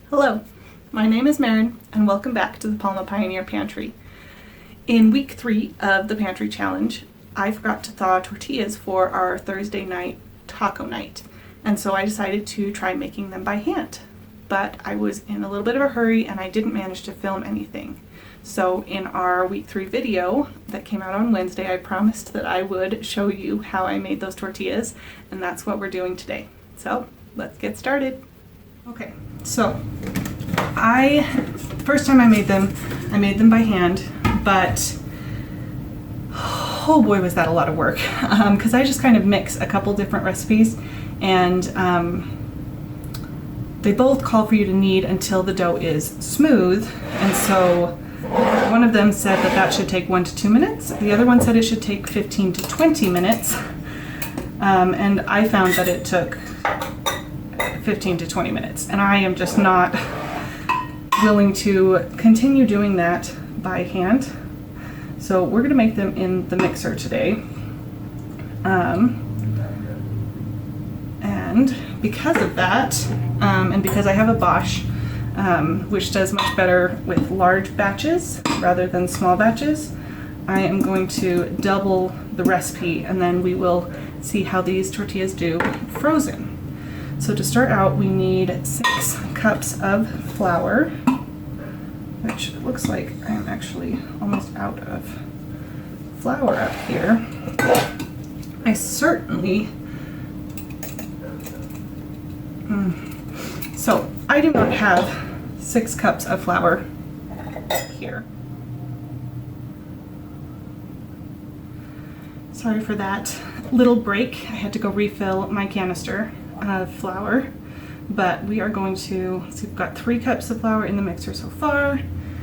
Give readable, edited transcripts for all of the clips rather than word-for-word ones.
Hello, my name is Marin and welcome back to the Palma Pioneer Pantry. In week 3 of the Pantry Challenge, I forgot to thaw tortillas for our Thursday night taco night, and so I decided to try making them by hand. But I was in a little bit of a hurry and I didn't manage to film anything. So in our week 3 video that came out on Wednesday, I promised that I would show you how I made those tortillas, and that's what we're doing today. So let's get started. Okay, so first time I made them by hand, but oh boy was that a lot of work, because I just kind of mix a couple different recipes, and they both call for you to knead until the dough is smooth, and so one of them said that should take 1 to 2 minutes, the other one said it should take 15 to 20 minutes, and I found that it took 15 to 20 minutes, and I am just not willing to continue doing that by hand. So we're going to make them in the mixer today. And because of that, and because I have a Bosch, which does much better with large batches rather than small batches, I am going to double the recipe, and then we will see how these tortillas do frozen. So to start out, we need 6 cups of flour, which it looks like I'm actually almost out of flour up here. I certainly, so I do not have 6 cups of flour here. Sorry for that little break. I had to go refill my canister of flour, but we are going to, so we've got 3 cups of flour in the mixer so far.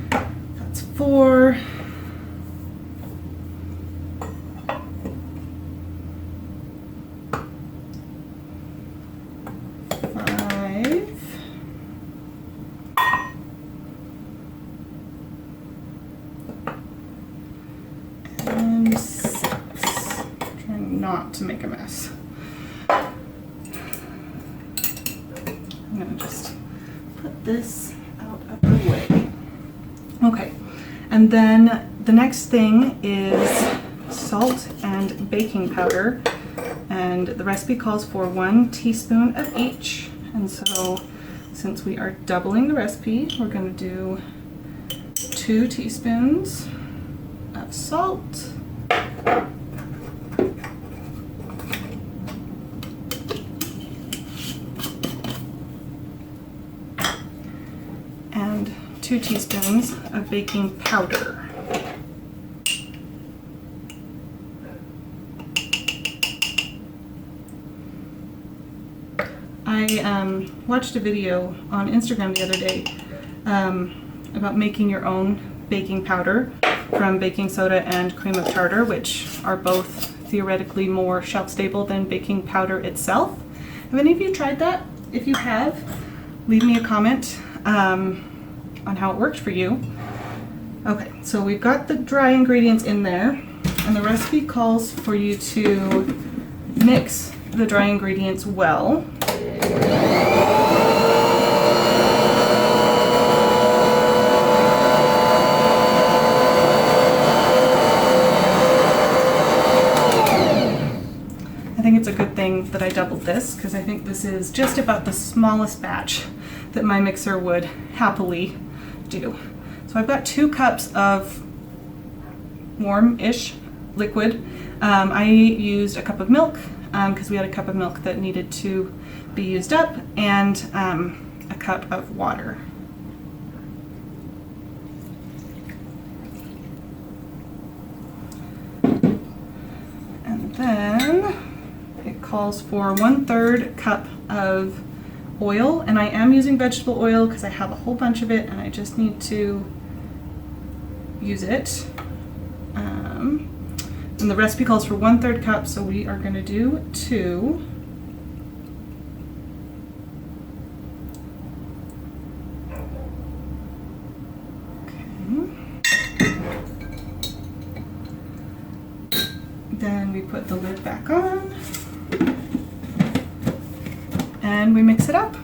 That's 4. And 6. Trying not to make a mess. I'm going to just put this out of the way. Okay, and then the next thing is salt and baking powder, and the recipe calls for 1 teaspoon of each, and so since we are doubling the recipe, we're going to do 2 teaspoons of salt, and 2 teaspoons of baking powder. I watched a video on Instagram the other day about making your own baking powder from baking soda and cream of tartar, which are both theoretically more shelf stable than baking powder itself. Have any of you tried that? If you have, leave me a comment on how it worked for you. Okay, so we've got the dry ingredients in there, and the recipe calls for you to mix the dry ingredients well. I think it's a good thing that I doubled this, because I think this is just about the smallest batch that my mixer would happily do. So I've got 2 cups of warm-ish liquid. I used a cup of milk because we had a cup of milk that needed to be used up, and a cup of water. And then it calls for 1/3 cup of oil, and I am using vegetable oil because I have a whole bunch of it and I just need to use it. And the recipe calls for 1/3 cup, so we are going to do 2. Okay. Then we put the lid back on and we mix it up.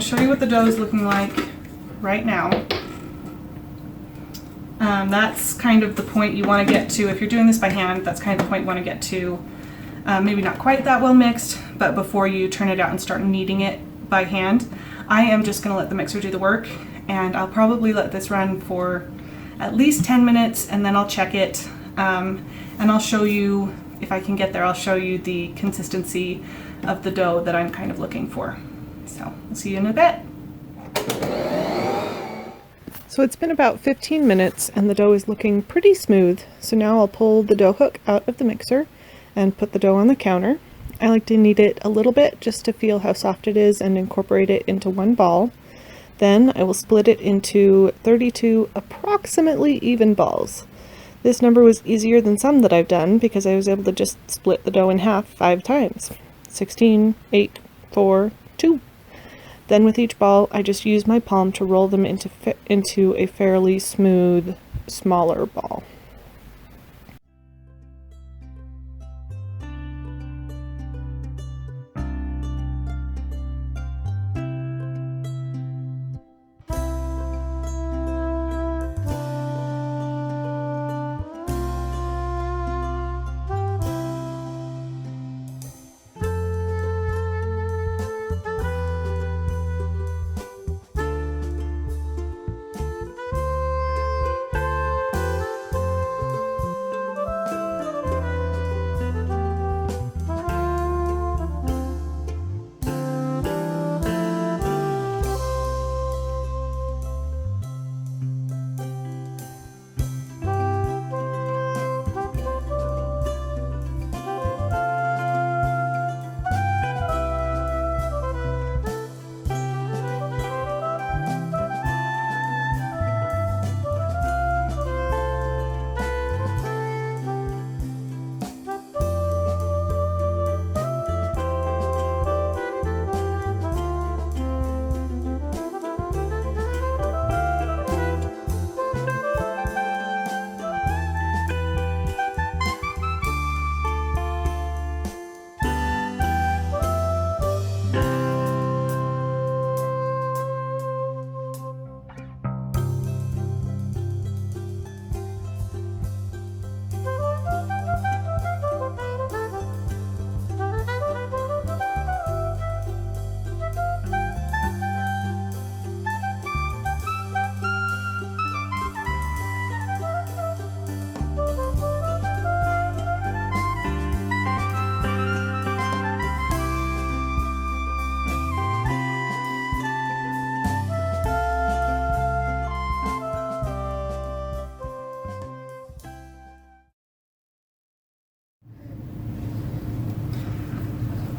show you what the dough is looking like right now. That's kind of the point you want to get to. If you're doing this by hand, that's kind of the point you want to get to. Maybe not quite that well mixed, but before you turn it out and start kneading it by hand. I am just going to let the mixer do the work, and I'll probably let this run for at least 10 minutes, and then I'll check it, and I'll show you, if I can get there, I'll show you the consistency of the dough that I'm kind of looking for. So we'll see you in a bit. So it's been about 15 minutes and the dough is looking pretty smooth. So now I'll pull the dough hook out of the mixer and put the dough on the counter. I like to knead it a little bit just to feel how soft it is and incorporate it into one ball. Then I will split it into 32 approximately even balls. This number was easier than some that I've done because I was able to just split the dough in half 5 times. 16, 8, 4, 2. Then with each ball, I just use my palm to roll them into a fairly smooth, smaller ball.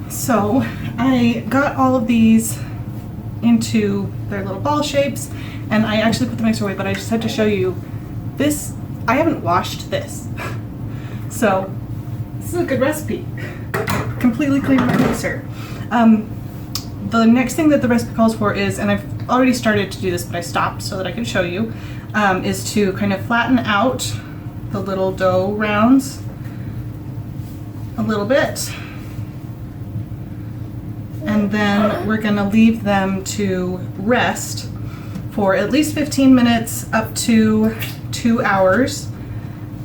So I got all of these into their little ball shapes, and I actually put the mixer away, but I just had to show you this. I haven't washed this. So this is a good recipe. Completely cleaned my mixer. The next thing that the recipe calls for is, and I've already started to do this, but I stopped so that I can show you, is to kind of flatten out the little dough rounds a little bit. And then we're going to leave them to rest for at least 15 minutes up to 2 hours.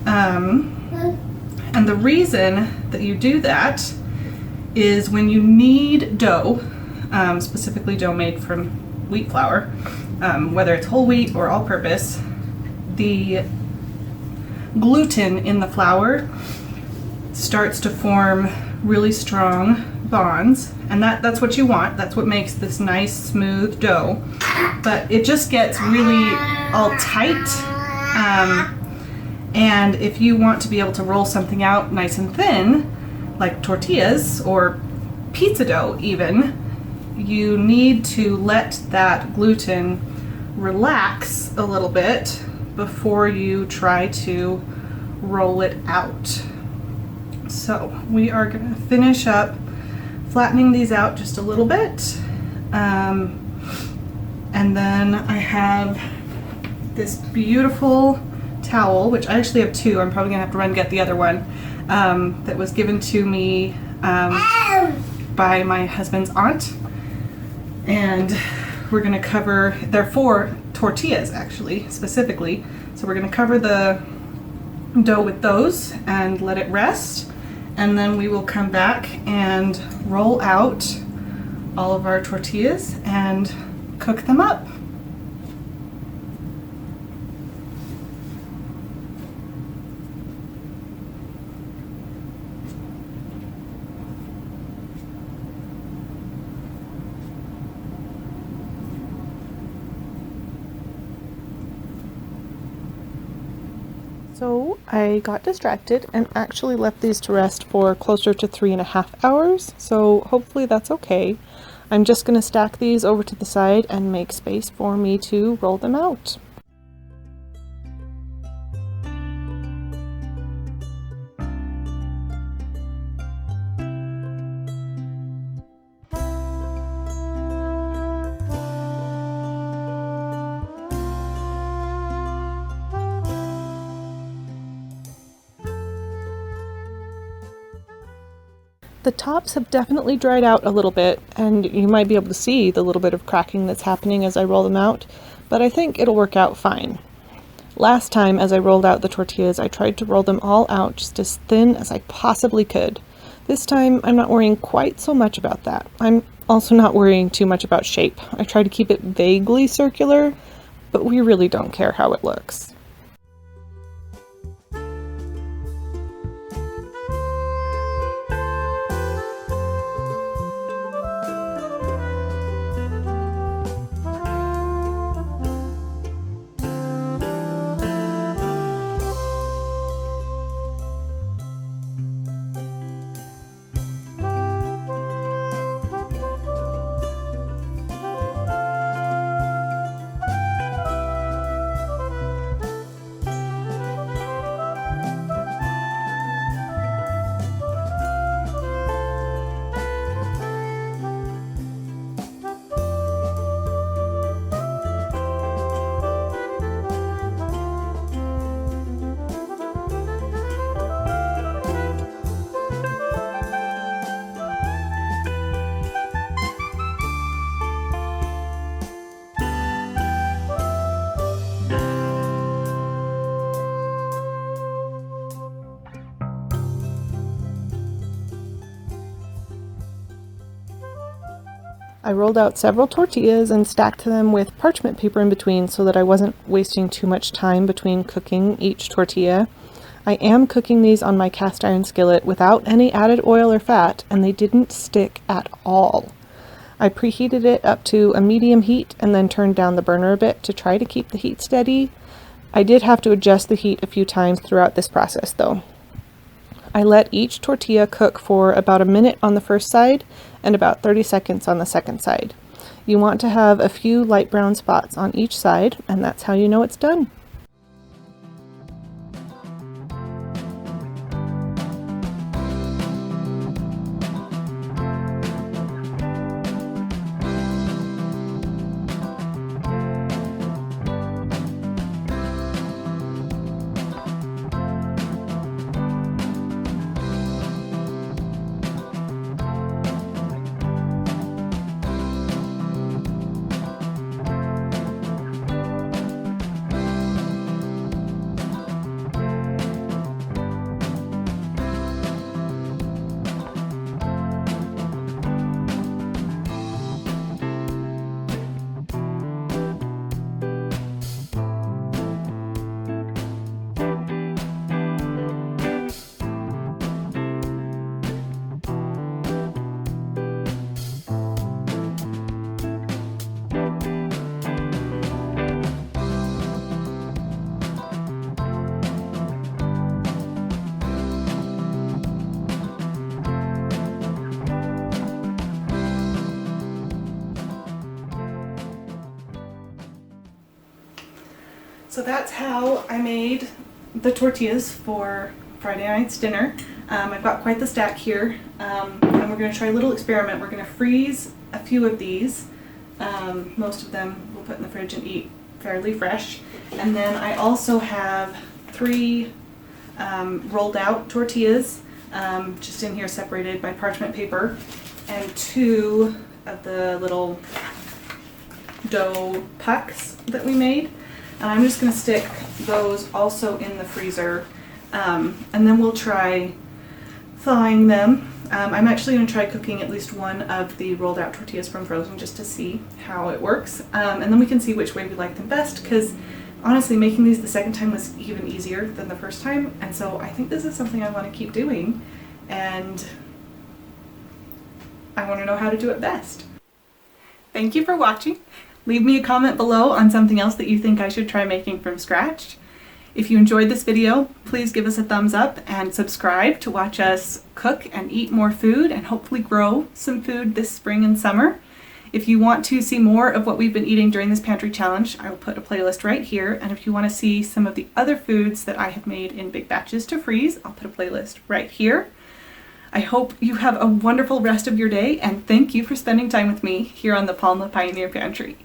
And the reason that you do that is when you knead dough, specifically dough made from wheat flour, whether it's whole wheat or all-purpose, the gluten in the flour starts to form really strong bonds, and that's what you want. That's what makes this nice smooth dough, but it just gets really all tight, and if you want to be able to roll something out nice and thin like tortillas or pizza dough even, you need to let that gluten relax a little bit before you try to roll it out. So we are going to finish up flattening these out just a little bit, and then I have this beautiful towel, which I actually have two. I'm probably gonna have to run get the other one, that was given to me by my husband's aunt, and we're going to cover, they're 4 tortillas actually, specifically. So we're going to cover the dough with those and let it rest. And then we will come back and roll out all of our tortillas and cook them up. So I got distracted and actually left these to rest for closer to 3.5 hours, so hopefully that's okay. I'm just going to stack these over to the side and make space for me to roll them out. The tops have definitely dried out a little bit, and you might be able to see the little bit of cracking that's happening as I roll them out, but I think it'll work out fine. Last time as I rolled out the tortillas, I tried to roll them all out just as thin as I possibly could. This time I'm not worrying quite so much about that. I'm also not worrying too much about shape. I try to keep it vaguely circular, but we really don't care how it looks. I rolled out several tortillas and stacked them with parchment paper in between so that I wasn't wasting too much time between cooking each tortilla. I am cooking these on my cast iron skillet without any added oil or fat, and they didn't stick at all. I preheated it up to a medium heat and then turned down the burner a bit to try to keep the heat steady. I did have to adjust the heat a few times throughout this process though. I let each tortilla cook for about a minute on the first side and about 30 seconds on the second side. You want to have a few light brown spots on each side, and that's how you know it's done. So that's how I made the tortillas for Friday night's dinner. I've got quite the stack here, and we're going to try a little experiment. We're going to freeze a few of these. Most of them we'll put in the fridge and eat fairly fresh. And then I also have 3 rolled out tortillas, just in here separated by parchment paper, and 2 of the little dough pucks that we made. And I'm just going to stick those also in the freezer, and then we'll try thawing them. I'm actually going to try cooking at least one of the rolled out tortillas from frozen just to see how it works, and then we can see which way we like them best, because honestly making these the second time was even easier than the first time, and so I think this is something I want to keep doing, and I want to know how to do it best. Thank you for watching. Leave me a comment below on something else that you think I should try making from scratch. If you enjoyed this video, please give us a thumbs up and subscribe to watch us cook and eat more food and hopefully grow some food this spring and summer. If you want to see more of what we've been eating during this pantry challenge, I will put a playlist right here. And if you want to see some of the other foods that I have made in big batches to freeze, I'll put a playlist right here. I hope you have a wonderful rest of your day, and thank you for spending time with me here on the Palma Pioneer Pantry.